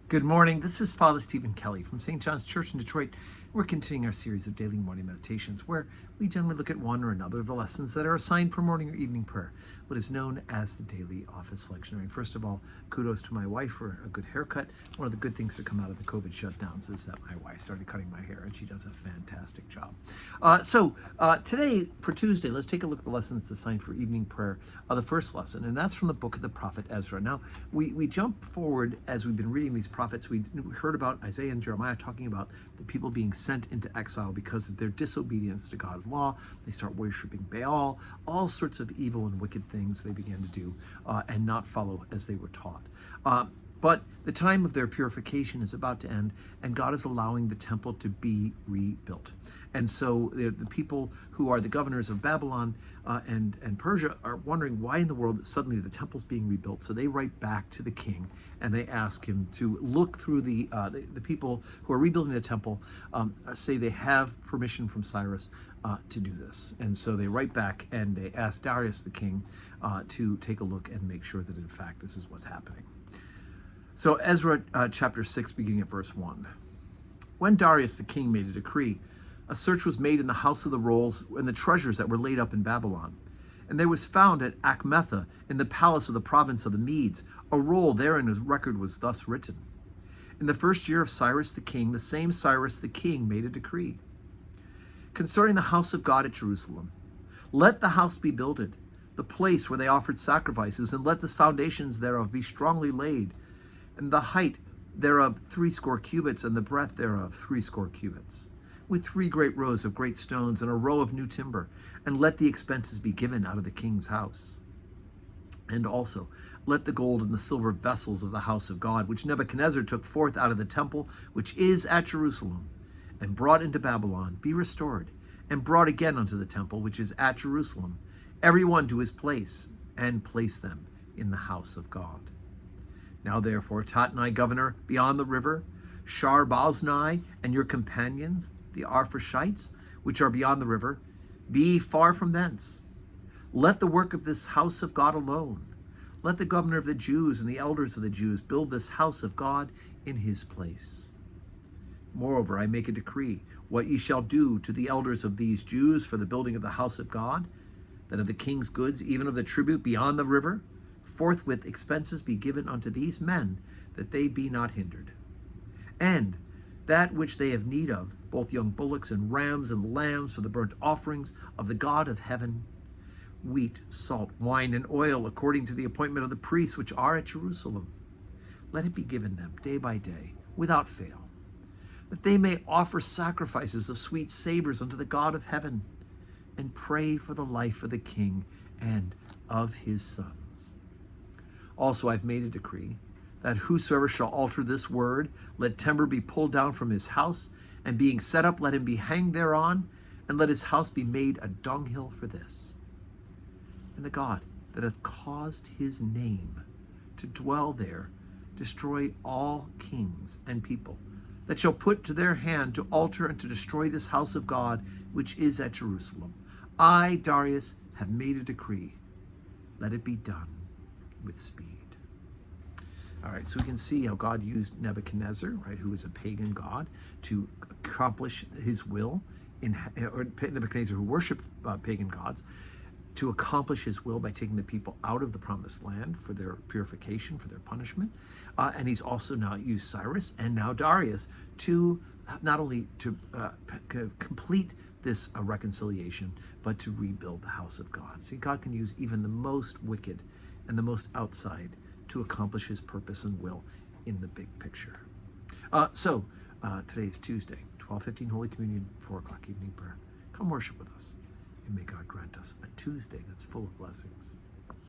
Good morning. This is Father Stephen Kelly from St. John's Church in Detroit. We're continuing our series of daily morning meditations where we generally look at one or another of the lessons that are assigned for morning or evening prayer, what is known as the daily office lectionary. And first of all, kudos to my wife for a good haircut. One of the good things that come out of the COVID shutdowns is that my wife started cutting my hair and she does a fantastic job. Today, for Tuesday, let's take a look at the lesson that's assigned for evening prayer, the first lesson, and that's from the book of the prophet Ezra. Now, we jump forward as we've been reading these prophets. We heard about Isaiah and Jeremiah talking about the people being sent into exile because of their disobedience to God's law. They start worshiping Baal, all sorts of evil and wicked things they began to do and not follow as they were taught. But the time of their purification is about to end, and God is allowing the temple to be rebuilt. And so the people who are the governors of Babylon and Persia are wondering why in the world suddenly the temple's being rebuilt. So they write back to the king and they ask him to look through the people who are rebuilding the temple, say they have permission from Cyrus to do this. And so they write back and they ask Darius the king to take a look and make sure that in fact this is what's happening. So Ezra chapter 6, beginning at verse 1. When Darius the king made a decree, a search was made in the house of the rolls and the treasures that were laid up in Babylon. And there was found at Achmetha, in the palace of the province of the Medes, a roll therein whose record was thus written. In the first year of Cyrus the king, the same Cyrus the king made a decree concerning the house of God at Jerusalem. Let the house be builded, the place where they offered sacrifices, and let the foundations thereof be strongly laid, and the height thereof 80 cubits, and the breadth thereof 80 cubits, with 3 great rows of great stones, and a row of new timber, and let the expenses be given out of the king's house. And also let the gold and the silver vessels of the house of God, which Nebuchadnezzar took forth out of the temple, which is at Jerusalem, and brought into Babylon, be restored, and brought again unto the temple, which is at Jerusalem, every one to his place, and place them in the house of God. Now therefore, Tatnai governor beyond the river, Shar-Boznai, and your companions, the Arphashites, which are beyond the river, be far from thence. Let the work of this house of God alone. Let the governor of the Jews and the elders of the Jews build this house of God in his place. Moreover, I make a decree, what ye shall do to the elders of these Jews for the building of the house of God, that of the king's goods, even of the tribute beyond the river, forthwith expenses be given unto these men, that they be not hindered. And that which they have need of, both young bullocks and rams and lambs for the burnt offerings of the God of heaven, wheat, salt, wine, and oil, according to the appointment of the priests which are at Jerusalem, let it be given them day by day, without fail, that they may offer sacrifices of sweet savors unto the God of heaven, and pray for the life of the king and of his sons. Also I've made a decree, that whosoever shall alter this word, let timber be pulled down from his house, and being set up, let him be hanged thereon, and let his house be made a dunghill for this. And the God that hath caused his name to dwell there, destroy all kings and people that shall put to their hand to alter and to destroy this house of God, which is at Jerusalem. I, Darius, have made a decree. Let it be done with speed. All right, so we can see how God used Nebuchadnezzar, right, who is a pagan god, to accomplish his will, or Nebuchadnezzar, who worshiped pagan gods, to accomplish his will by taking the people out of the promised land for their purification, for their punishment. And he's also now used Cyrus and now Darius to not only to complete this reconciliation, but to rebuild the house of God. See, God can use even the most wicked and the most outside to accomplish his purpose and will in the big picture. Today is Tuesday, 12:15 Holy Communion, 4 o'clock evening prayer. Come worship with us, and may God grant us a Tuesday that's full of blessings.